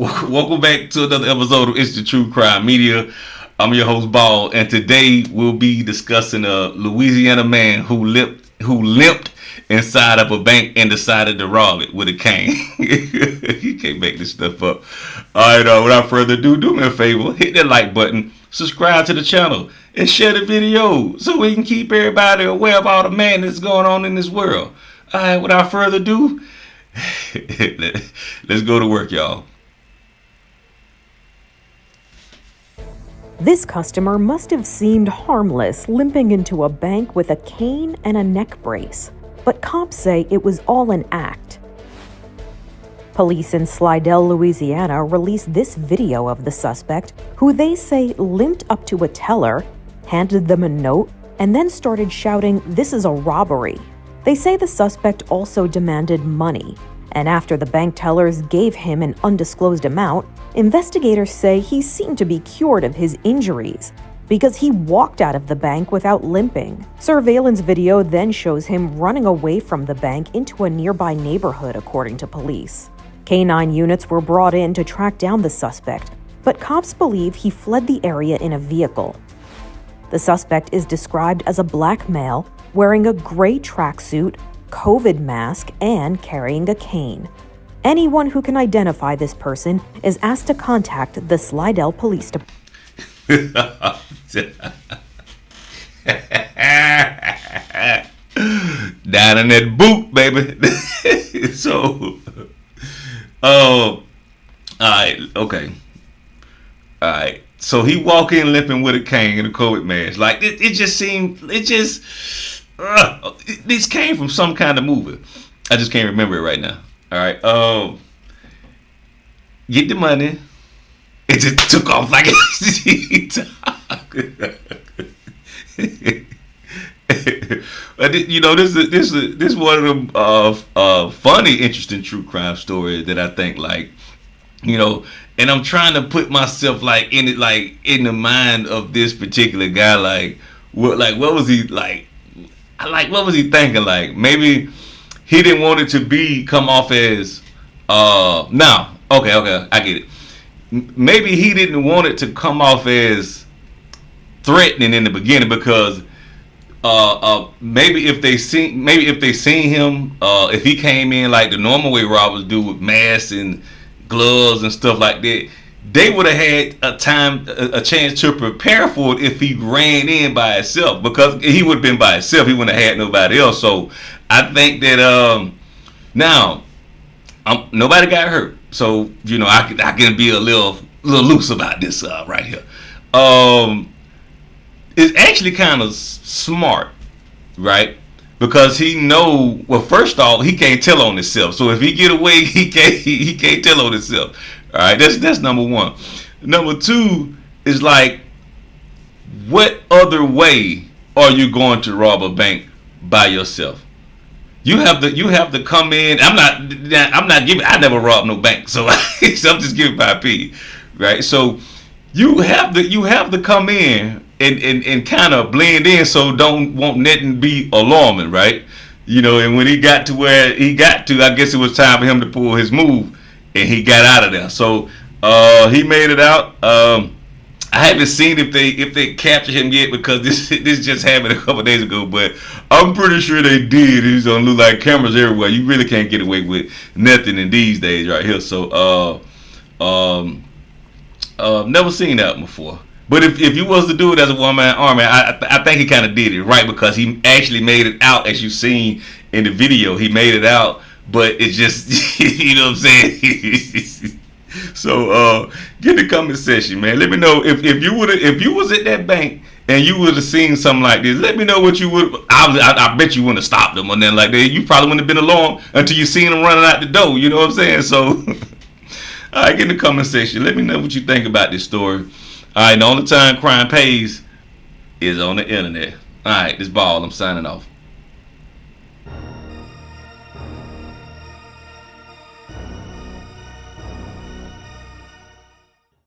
Welcome back to another episode of It's the True Crime Media. I'm your host Ball, and today we'll be discussing a Louisiana man who limped inside of a bank and decided to rob it with a cane. You can't make this stuff up. All right, without further ado, do me a favor, hit that like button, subscribe to the channel, and share the video so we can keep everybody aware of all the madness going on in this world. All right, without further ado, let's go to work, y'all. This customer must have seemed harmless, limping into a bank with a cane and a neck brace. But cops say it was all an act. Police in Slidell, Louisiana released this video of the suspect, who they say limped up to a teller, handed them a note, and then started shouting, "This is a robbery." They say the suspect also demanded money, and after the bank tellers gave him an undisclosed amount, investigators say he seemed to be cured of his injuries because he walked out of the bank without limping. Surveillance video then shows him running away from the bank into a nearby neighborhood, according to police. Canine units were brought in to track down the suspect, but cops believe he fled the area in a vehicle. The suspect is described as a black male wearing a gray tracksuit, COVID mask, and carrying a cane. Anyone who can identify this person is asked to contact the Slidell Police Department. Down in that boot, baby. So, all right, okay. All right. So he walk in limping with a cane and a COVID mask. Like, it just seemed, this came from some kind of movie. I just can't remember it right now. All right. Get the money. It just took off like you know, this is one of them funny, interesting true crime stories that I think, like, you know, and I'm trying to put myself like in it, like in the mind of this particular guy, like what was he like? What was he thinking? Like, maybe he didn't want it to come off as no. Okay, I get it. Maybe he didn't want it to come off as threatening in the beginning because maybe if they seen him, if he came in like the normal way robbers do with masks and gloves and stuff like that, they would have had a chance to prepare for it if he ran in by himself, because he would have been by himself. He wouldn't have had nobody else. So I think that now nobody got hurt. So, you know, I can be a little loose about this right here. It's actually kind of smart, right? Because he know, well, first off, he can't tell on himself. So if he get away, he can't tell on himself. All right, that's number one. Number two is, like, what other way are you going to rob a bank by yourself? You have to come in. I never robbed no bank, so I'm just giving my opinion, right? So you have to come in and kind of blend in, so don't want nothing be alarming, right? You know, and when he got to where he got to, I guess it was time for him to pull his move, and he got out of there. So he made it out. I haven't seen if they captured him yet, because this just happened a couple days ago, but I'm pretty sure they did. He's on look like cameras everywhere. You really can't get away with nothing in these days right here. So never seen that before. But if you was to do it as a one-man army, I think he kind of did it right, because he actually made it out, as you've seen in the video. He made it out, but it's just you know what I'm saying. So get the comment section, man. Let me know if you was at that bank and you would have seen something like this. Let me know what you would. I bet you wouldn't have stopped them or nothing like that. You probably wouldn't have been along until you seen them running out the door. You know what I'm saying? So all right, get in the comment section. Let me know what you think about this story. All right, the only time crime pays is on the internet. All right, this Ball. I'm signing off.